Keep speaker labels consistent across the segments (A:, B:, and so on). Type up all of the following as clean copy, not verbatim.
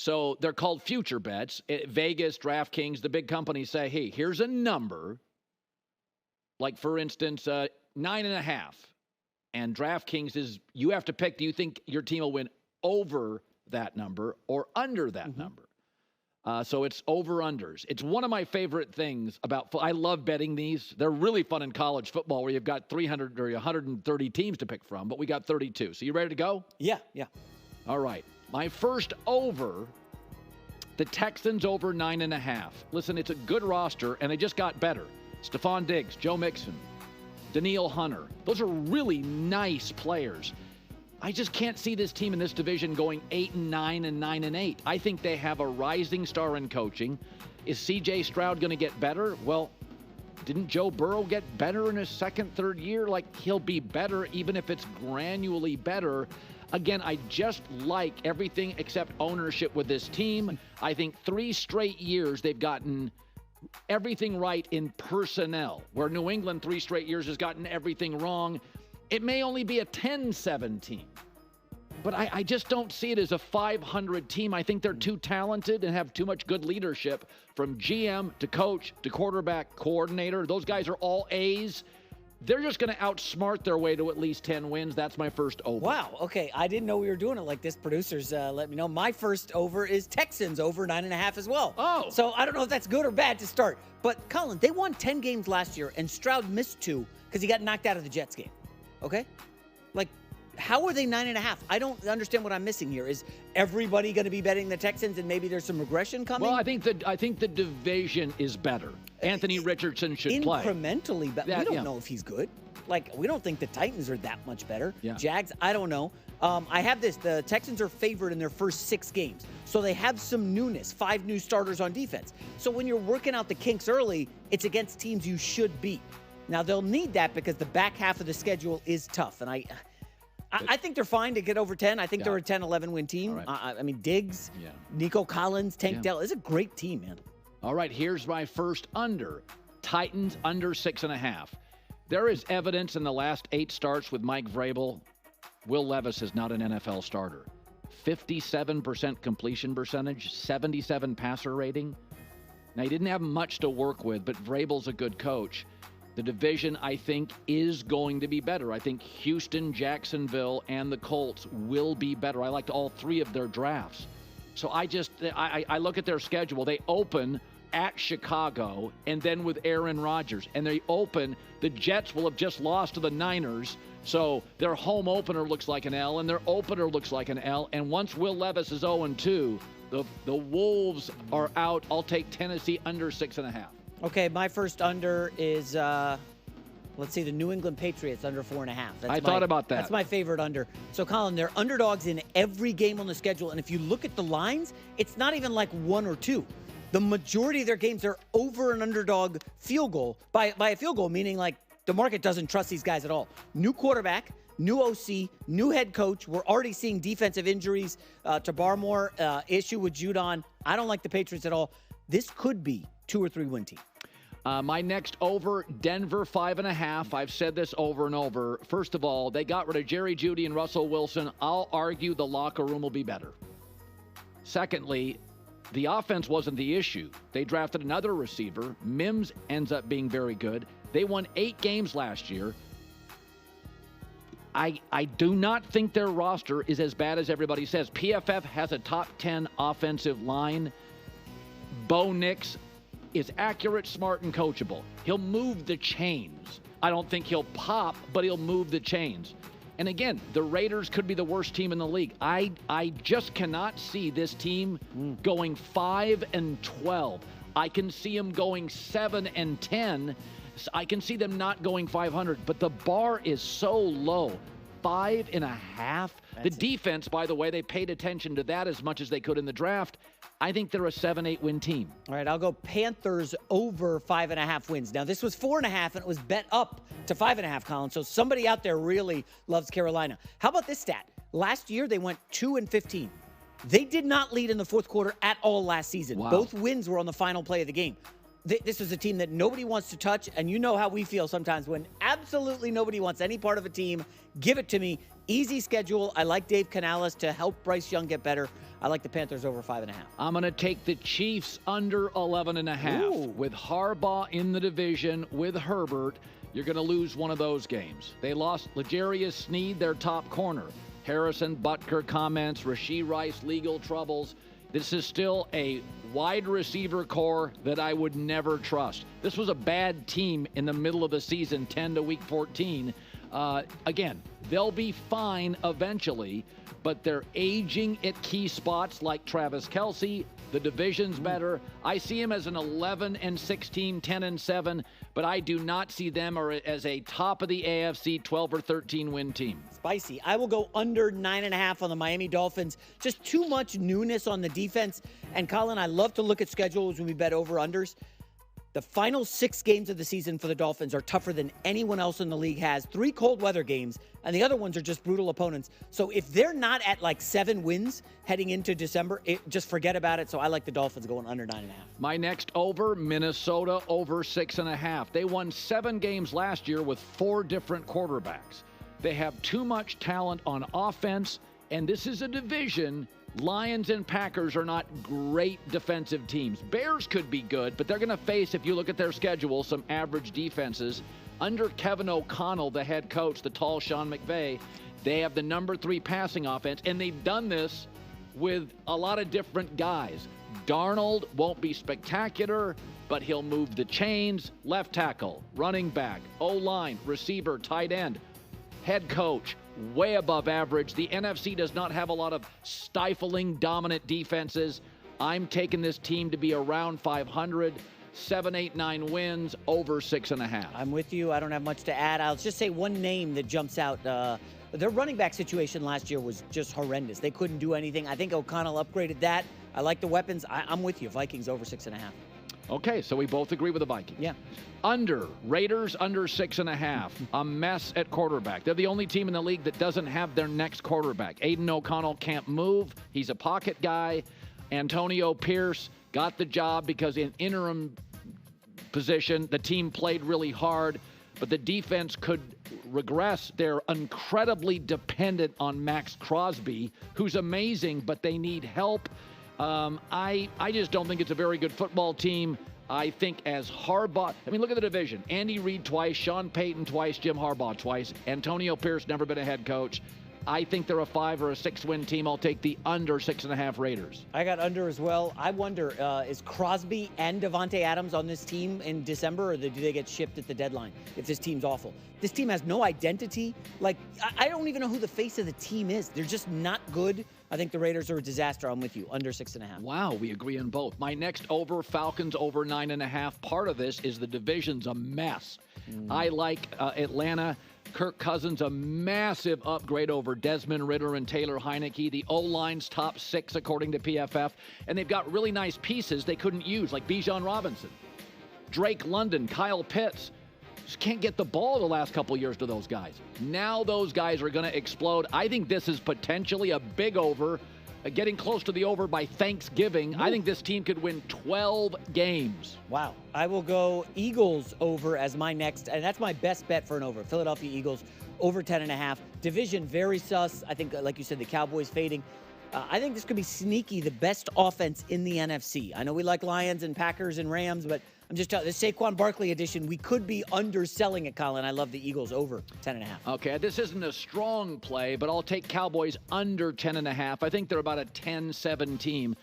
A: So they're called future bets. Vegas, DraftKings, the big companies say, hey, here's a number. Like, for instance, 9.5. And DraftKings is, you have to pick, do you think your team will win over that number or under that number? So it's over-unders. It's one of my favorite things about I love betting these. They're really fun in college football where you've got 300 or 130 teams to pick from, but we got 32. So you ready to go?
B: Yeah.
A: All right. My first over, the Texans over 9.5. Listen, it's a good roster, and they just got better. Stephon Diggs, Joe Mixon, Danielle Hunter. Those are really nice players. I just can't see this team in this division going 8-9 and 9-8. I think they have a rising star in coaching. Is C.J. Stroud going to get better? Well, didn't Joe Burrow get better in his second, third year? Like, he'll be better even if it's granularly better. Again, I just like everything except ownership with this team. I think 3 straight years they've gotten everything right in personnel, where New England 3 straight years has gotten everything wrong. It may only be a 10-7 team, but I just don't see it as a 500 team. I think they're too talented and have too much good leadership from GM to coach to quarterback coordinator. Those guys are all A's. They're just going to outsmart their way to at least 10 wins. That's my first over.
B: Wow. Okay. I didn't know we were doing it like this. Producers, let me know. My first over is Texans over 9.5 as well.
A: Oh.
B: So I don't know if that's good or bad to start. But, Colin, they won 10 games last year, and Stroud missed 2 because he got knocked out of the Jets game. Okay? Like, how are they 9.5? I don't understand what I'm missing here. Is everybody going to be betting the Texans and maybe there's some regression coming?
A: Well, I think the division is better. Anthony Richardson should play.
B: Incrementally better. We don't know if he's good. Like, we don't think the Titans are that much better.
A: Yeah.
B: Jags, I don't know. I have this. The Texans are favored in their first 6 games. So they have some newness, 5 new starters on defense. So when you're working out the kinks early, it's against teams you should beat. Now, they'll need that because the back half of the schedule is tough. And I think they're fine to get over 10. I think they're a 10-11 win team.
A: Right.
B: I mean, Diggs, Nico Collins, Tank Dell. It's a great team, man.
A: All right, here's my first under. Titans under 6.5. There is evidence in the last 8 starts with Mike Vrabel. Will Levis is not an NFL starter. 57% completion percentage, 77 passer rating. Now, he didn't have much to work with, but Vrabel's a good coach. The division, I think, is going to be better. I think Houston, Jacksonville, and the Colts will be better. I liked all 3 of their drafts. So I look at their schedule. They open at Chicago and then with Aaron Rodgers. And they open, the Jets will have just lost to the Niners. So their home opener looks like an L, and their opener looks like an L. And once Will Levis is 0-2, the Wolves are out. I'll take Tennessee under 6.5.
B: Okay, my first under is, the New England Patriots under 4.5.
A: I thought about that.
B: That's my favorite under. So, Colin, they're underdogs in every game on the schedule. And if you look at the lines, it's not even like 1 or 2. The majority of their games are over an underdog field goal, by a field goal, meaning like the market doesn't trust these guys at all. New quarterback, new OC, new head coach. We're already seeing defensive injuries to Barmore, issue with Judon. I don't like the Patriots at all. This could be 2 or 3 win team.
A: My next over, Denver 5.5. I've said this over and over. First of all, they got rid of Jerry Jeudy and Russell Wilson. I'll argue the locker room will be better. Secondly, the offense wasn't the issue. They drafted another receiver. Mims ends up being very good. They won 8 games last year. I do not think their roster is as bad as everybody says. PFF has a top 10 offensive line. Bo Nix is accurate, smart, and coachable. He'll move the chains. I don't think he'll pop, but he'll move the chains. And again, the Raiders could be the worst team in the league. I just cannot see this team going 5-12. I can see them going 7-10. I can see them not going 500, but the bar is so low. 5.5. The defense, by the way, they paid attention to that as much as they could in the draft. I think they're a 7-8 win team.
B: All right, I'll go Panthers over 5.5 wins. Now, this was 4.5, and it was bet up to 5.5, Colin. So somebody out there really loves Carolina. How about this stat? Last year, they went 2-15. They did not lead in the fourth quarter at all last season.
A: Wow.
B: Both wins were on the final play of the game. This is a team that nobody wants to touch, and you know how we feel sometimes when absolutely nobody wants any part of a team. Give it to me. Easy schedule. I like Dave Canales to help Bryce Young get better. I like the Panthers over 5.5.
A: I'm going to take the Chiefs under 11.5.
B: Ooh.
A: With Harbaugh in the division, with Herbert, you're going to lose one of those games. They lost L'Jarius Sneed, their top corner. Harrison Butker comments, Rashee Rice legal troubles. This is still a wide receiver core that I would never trust. This was a bad team in the middle of the season, 10 to week 14. Again, they'll be fine eventually, but they're aging at key spots like Travis Kelce. The division's better. I see him as an 11-6 team, 10-7, but I do not see them as a top of the AFC 12 or 13 win team.
B: Spicy. I will go under 9.5 on the Miami Dolphins. Just too much newness on the defense. And Colin, I love to look at schedules when we bet over-unders. The final 6 games of the season for the Dolphins are tougher than anyone else in the league has. 3 cold weather games, and the other ones are just brutal opponents. So if they're not at like 7 wins heading into December, just forget about it. So I like the Dolphins going under 9.5.
A: My next over, Minnesota over 6.5. They won 7 games last year with 4 different quarterbacks. They have too much talent on offense, and this is a division. Lions and Packers are not great defensive teams. Bears could be good, but they're going to face, if you look at their schedule, some average defenses. Under Kevin O'Connell, the head coach, the tall Sean McVay, they have the number 3 passing offense, and they've done this with a lot of different guys. Darnold won't be spectacular, but he'll move the chains. Left tackle, running back, O-line, receiver, tight end. Head coach, way above average. The NFC does not have a lot of stifling, dominant defenses. I'm taking this team to be around 500, 7, 8, 9 wins, over 6.5.
B: I'm with you. I don't have much to add. I'll just say one name that jumps out. Their running back situation last year was just horrendous. They couldn't do anything. I think O'Connell upgraded that. I like the weapons. I'm with you. Vikings over 6.5.
A: Okay, so we both agree with the Vikings.
B: Yeah.
A: Under, Raiders under 6.5. A mess at quarterback. They're the only team in the league that doesn't have their next quarterback. Aiden O'Connell can't move. He's a pocket guy. Antonio Pierce got the job because in interim position, the team played really hard, but the defense could regress. They're incredibly dependent on Max Crosby, who's amazing, but they need help. I just don't think it's a very good football team. I think as Harbaugh, look at the division. Andy Reid twice, Sean Payton twice, Jim Harbaugh twice. Antonio Pierce never been a head coach. I think they're a 5 or a 6 win team. I'll take the under 6.5 Raiders.
B: I got under as well. I wonder, is Crosby and Devontae Adams on this team in December, or do they get shipped at the deadline if this team's awful? This team has no identity. I don't even know who the face of the team is. They're just not good. I think the Raiders are a disaster. I'm with you. Under 6.5.
A: Wow, we agree on both. My next over, Falcons over 9.5. Part of this is the division's a mess. I like Atlanta. Kirk Cousins, a massive upgrade over Desmond Ridder and Taylor Heineke. The O-line's top 6, according to PFF. And they've got really nice pieces they couldn't use, like Bijan Robinson, Drake London, Kyle Pitts. Just can't get the ball the last couple years to those guys. Now those guys are going to explode. I think this is potentially a big over, getting close to the over by Thanksgiving. I think this team could win 12 games.
B: Wow. I will go Eagles over as my next, and that's my best bet for an over. Philadelphia Eagles over 10.5. Division very sus. I think, like you said, the Cowboys fading. I think this could be sneaky, the best offense in the NFC. I know we like Lions and Packers and Rams, but I'm just telling you, the Saquon Barkley edition, we could be underselling it, Colin. I love the Eagles over 10.5.
A: Okay, this isn't a strong play, but I'll take Cowboys under 10.5. I think they're about a 10-7 team.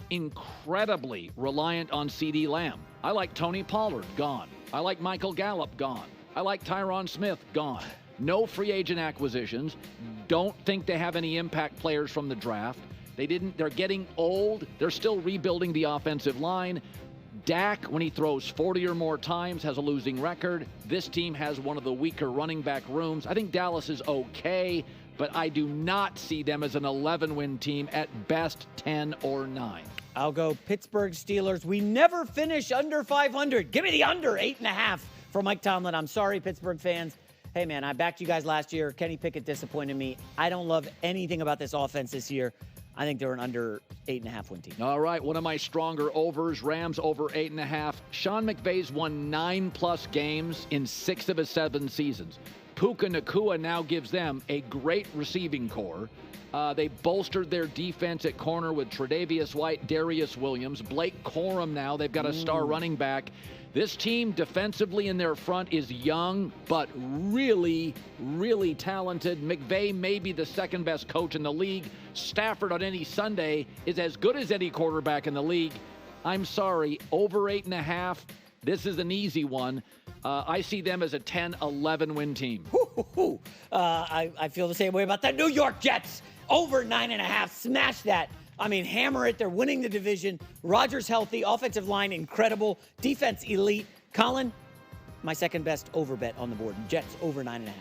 A: Incredibly reliant on CeeDee Lamb. I like Tony Pollard, gone. I like Michael Gallup, gone. I like Tyron Smith, gone. No free agent acquisitions. Don't think they have any impact players from the draft. They're getting old. They're still rebuilding the offensive line. Dak, when he throws 40 or more times, has a losing record. This team has one of the weaker running back rooms. I think Dallas is okay, but I do not see them as an 11-win team, at best 10 or 9.
B: I'll go Pittsburgh Steelers. We never finish under 500. Give me the under 8.5 for Mike Tomlin. I'm sorry, Pittsburgh fans. Hey, man, I backed you guys last year. Kenny Pickett disappointed me. I don't love anything about this offense this year. I think they're an under 8.5 win team.
A: All right, one of my stronger overs, Rams over 8.5. Sean McVay's won 9+ games in 6 of his 7 seasons. Puka Nacua now gives them a great receiving core. They bolstered their defense at corner with Tre'Davious White, Darius Williams, Blake Corum now. They've got a star running back. This team defensively in their front is young, but really, really talented. McVay may be the second best coach in the league. Stafford on any Sunday is as good as any quarterback in the league. I'm sorry, over 8.5. This is an easy one. I see them as a 10-11 win team.
B: I feel the same way about the New York Jets. Over 9.5. Smash that. I mean, hammer it. They're winning the division. Rodgers healthy. Offensive line incredible. Defense elite. Colin, my second best over bet on the board. Jets over 9.5.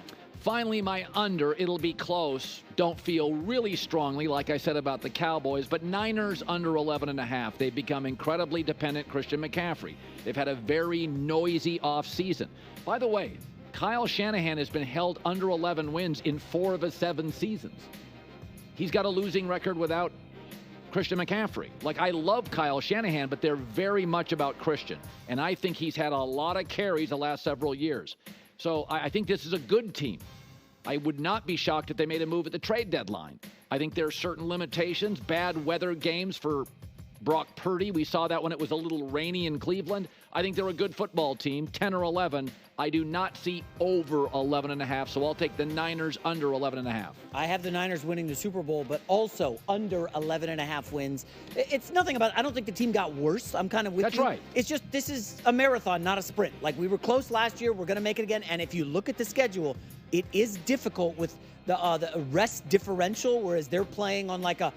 A: Finally, my under. It'll be close. Don't feel really strongly, like I said about the Cowboys, but Niners under 11.5. They've become incredibly dependent Christian McCaffrey. They've had a very noisy offseason. By the way, Kyle Shanahan has been held under 11 wins in 4 of his 7 seasons. He's got a losing record without Christian McCaffrey. Like, I love Kyle Shanahan, but they're very much about Christian. And I think he's had a lot of carries the last several years. So I think this is a good team. I would not be shocked if they made a move at the trade deadline. I think there are certain limitations, bad weather games for Brock Purdy. We saw that when it was a little rainy in Cleveland. I think they're a good football team, 10 or 11. I do not see over 11.5, so I'll take the Niners under 11.5.
B: I have the Niners winning the Super Bowl, but also under 11.5 wins. It's nothing about, I don't think the team got worse. I'm kind of with you.
A: That's right.
B: It's just, this is a marathon, not a sprint. Like, we were close last year. We're going to make it again. And if you look at the schedule, it is difficult with the rest differential, whereas they're playing on like a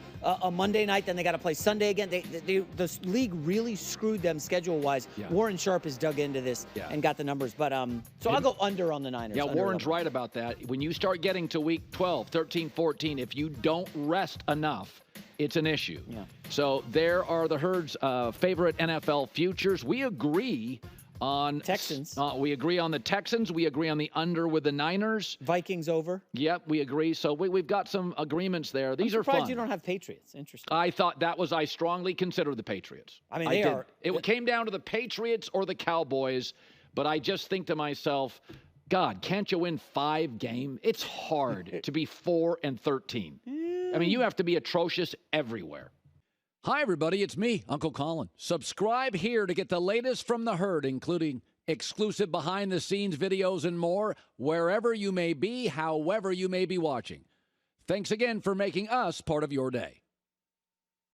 B: Monday night, then they got to play Sunday again. The league really screwed them schedule-wise. Yeah. Warren Sharp has dug into this and got the numbers. But so I'll go under on the Niners.
A: Yeah, Warren's right about that. When you start getting to week 12, 13, 14, if you don't rest enough, it's an issue. Yeah. So there are the Herd's favorite NFL futures. We agree on
B: Texans.
A: We agree on the Texans. We agree on the under with the Niners.
B: Vikings over.
A: Yep, we agree. So we've got some agreements there. These are fun.
B: I'm surprised you don't have Patriots. Interesting.
A: I strongly consider the Patriots.
B: I mean, they are.
A: It came down to the Patriots or the Cowboys, but I just think to myself, God, can't you win 5 games? It's hard to be 4-13. I mean, you have to be atrocious everywhere. Hi, everybody. It's me, Uncle Colin. Subscribe here to get the latest from the Herd, including exclusive behind-the-scenes videos and more, wherever you may be, however you may be watching. Thanks again for making us part of your day.